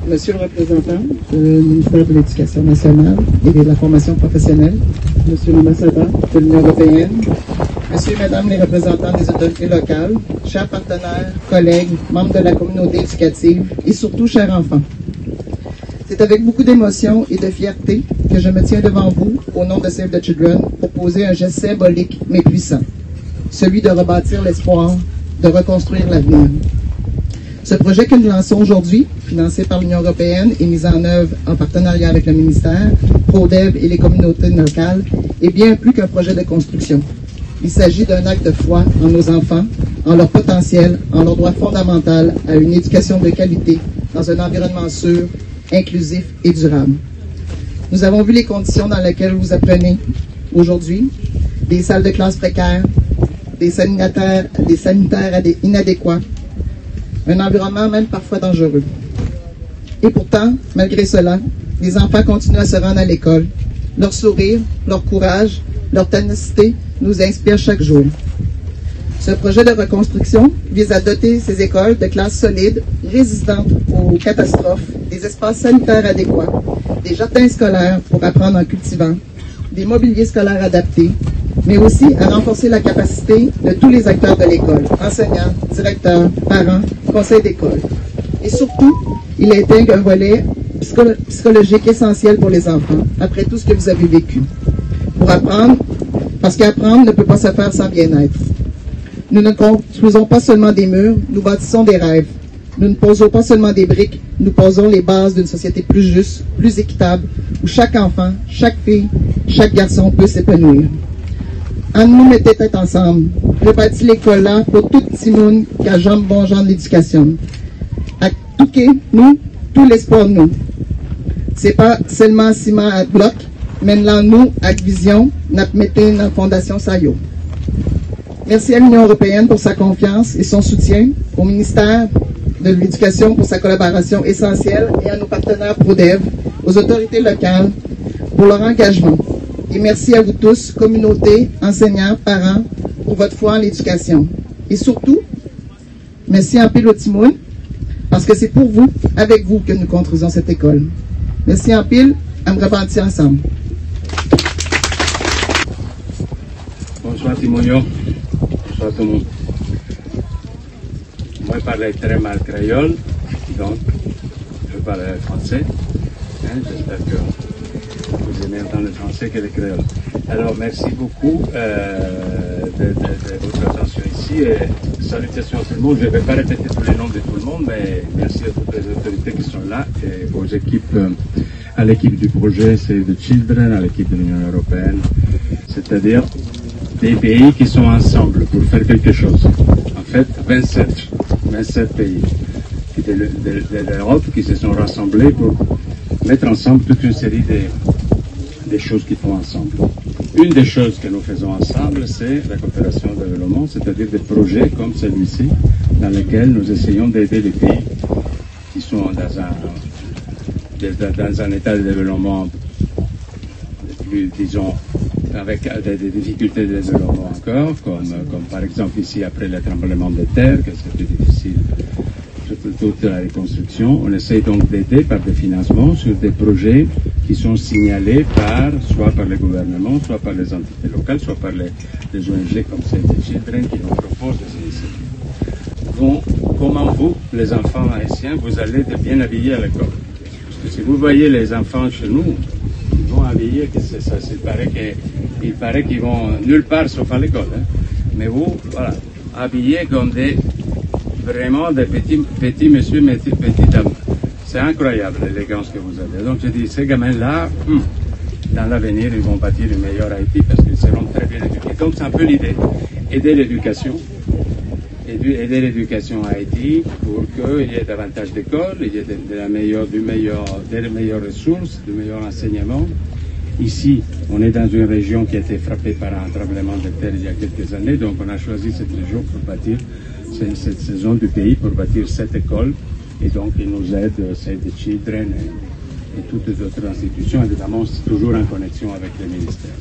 Monsieur le représentant du ministère de l'Éducation nationale et de la formation professionnelle, Monsieur l'ambassadeur de l'Union européenne, Monsieur et Madame les représentants des autorités locales, chers partenaires, collègues, membres de la communauté éducative et surtout chers enfants. C'est avec beaucoup d'émotion et de fierté que je me tiens devant vous au nom de Save the Children pour poser un geste symbolique mais puissant, celui de rebâtir l'espoir, de reconstruire l'avenir. Ce projet que nous lançons aujourd'hui, financé par l'Union européenne et mis en œuvre en partenariat avec le ministère, ProDev et les communautés locales, est bien plus qu'un projet de construction. Il s'agit d'un acte de foi en nos enfants, en leur potentiel, en leur droit fondamental à une éducation de qualité dans un environnement sûr, inclusif et durable. Nous avons vu les conditions dans lesquelles vous apprenez aujourd'hui, des salles de classe précaires, des sanitaires inadéquats, un environnement même parfois dangereux. Et pourtant, malgré cela, les enfants continuent à se rendre à l'école. Leur sourire, leur courage, leur ténacité nous inspirent chaque jour. Ce projet de reconstruction vise à doter ces écoles de classes solides, résistantes aux catastrophes, des espaces sanitaires adéquats, des jardins scolaires pour apprendre en cultivant, des mobiliers scolaires adaptés, mais aussi à renforcer la capacité de tous les acteurs de l'école, enseignants, directeurs, parents, conseils d'école. Et surtout, il intègre un volet psychologique essentiel pour les enfants, après tout ce que vous avez vécu. Pour apprendre, parce qu'apprendre ne peut pas se faire sans bien-être. Nous ne construisons pas seulement des murs, nous bâtissons des rêves. Nous ne posons pas seulement des briques, nous posons les bases d'une société plus juste, plus équitable, où chaque enfant, chaque fille, chaque garçon peut s'épanouir. En nous mettez tête ensemble, rebâtis l'école là pour tout petit monde qui a jambe bon genre de l'éducation. À touquer, nous, tout l'espoir nous. C'est pas seulement ciment à bloc, mais là nous, avec vision, notre mettez dans la fondation Sayo. Merci à l'Union européenne pour sa confiance et son soutien, au ministère de l'Éducation pour sa collaboration essentielle et à nos partenaires ProDev, aux autorités locales pour leur engagement. Et merci à vous tous, communauté, enseignants, parents, pour votre foi en l'éducation. Et surtout, merci en pile au Timoun, parce que c'est pour vous, avec vous, que nous construisons cette école. Merci en pile, à me repentir ensemble. Bonsoir Timonio, bonsoir tout le monde. Moi je parle très mal créole, donc je parle français. J'espère que vous aimez entendre le français que le créole. Alors merci beaucoup de votre attention ici et salutations à tout le monde. Je ne vais pas répéter tous les noms de tout le monde, mais merci à toutes les autorités qui sont là et aux équipes, à l'équipe du projet Save the Children, à l'équipe de l'Union européenne, c'est-à-dire des pays qui sont ensemble pour faire quelque chose. En fait, 27 pays de l'Europe qui se sont rassemblés pour mettre ensemble toute une série des choses qu'ils font ensemble. Une des choses que nous faisons ensemble, c'est la coopération de développement, c'est-à-dire des projets comme celui-ci, dans lesquels nous essayons d'aider les pays qui sont dans un état de développement plus, disons, avec des difficultés de développement encore, comme par exemple ici après le tremblement de terre, que c'est plus difficile, toute la reconstruction. On essaie donc d'aider par des financements sur des projets qui sont signalés soit par le gouvernement, soit par les entités locales, soit par les ONG comme Save the Children qui nous proposent des initiatives. Donc, comment vous, les enfants haïtiens, vous allez être bien habillés à l'école? Parce que si vous voyez les enfants chez nous, ils vont habiller, il paraît qu'ils vont nulle part sauf à l'école. Hein. Mais vous, voilà, habillés comme vraiment des petits messieurs, petites dames. C'est incroyable l'élégance que vous avez. Donc je dis, ces gamins-là, dans l'avenir, ils vont bâtir une meilleure Haïti parce qu'ils seront très bien éduqués. Donc c'est un peu l'idée, aider l'éducation à Haïti pour qu'il y ait davantage d'écoles, il y ait des meilleures ressources, du meilleur enseignement. Ici, on est dans une région qui a été frappée par un tremblement de terre il y a quelques années, donc on a choisi cette région pour bâtir cette saison du pays, pour bâtir cette école, et donc ils nous aident, Save the Children et toutes les autres institutions, évidemment, toujours en connexion avec les ministères.